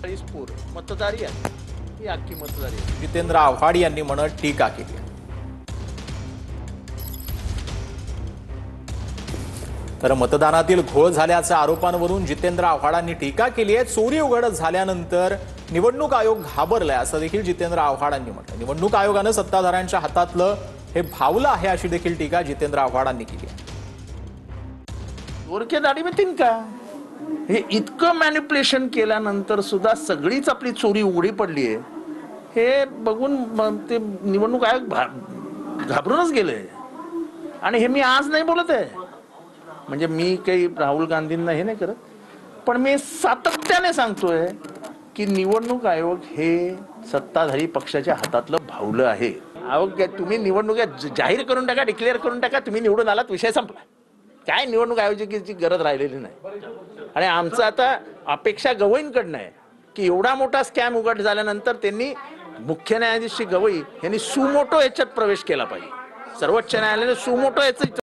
चाळीसपूर मतदारी आहे, ही अख्खी मतदारी आहे. जितेंद्र आव्हाड यांनी म्हणत टीका केली. तर मतदानातील घोळ झाल्याच्या आरोपांवरून जितेंद्र आव्हाडांनी टीका केली आहे. चोरी उघड झाल्यानंतर निवडणूक आयोग घाबरलाय असं देखील जितेंद्र आव्हाडांनी म्हटलं. निवडणूक आयोगानं सत्ताधाऱ्यांच्या हातातलं हे भावलं आहे अशी देखील टीका जितेंद्र आव्हाडांनी केली आहे. चोर के दाढी में तिनका, हे इतकं मॅनिप्युलेशन केल्यानंतर सुद्धा सगळीच आपली चोरी उघडी पडली आहे हे बघून ते निवडणूक आयोग घाबरूनच गेले. आणि हे मी आज नाही बोलत आहे, म्हणजे मी काही राहुल गांधींना हे नाही करत, पण मी सातत्याने सांगतोय की निवडणूक आयोग हे सत्ताधारी पक्षाच्या हातातलं भावलं आहे. अहो तुम्ही निवडणुका जाहीर करून टाका, डिक्लेअर करून टाका, तुम्ही निवडून आलात, विषय संपला. काय निवडणूक आयोगाची गरज राहिलेली नाही. आणि आमचं आता अपेक्षा गवईंकडनं आहे की एवढा मोठा स्कॅम उघड झाल्यानंतर त्यांनी मुख्य न्यायाधीश गवई यांनी सुमोटो याच्यात प्रवेश केला पाहिजे. सर्वोच्च न्यायालयाने सुमोटो याचं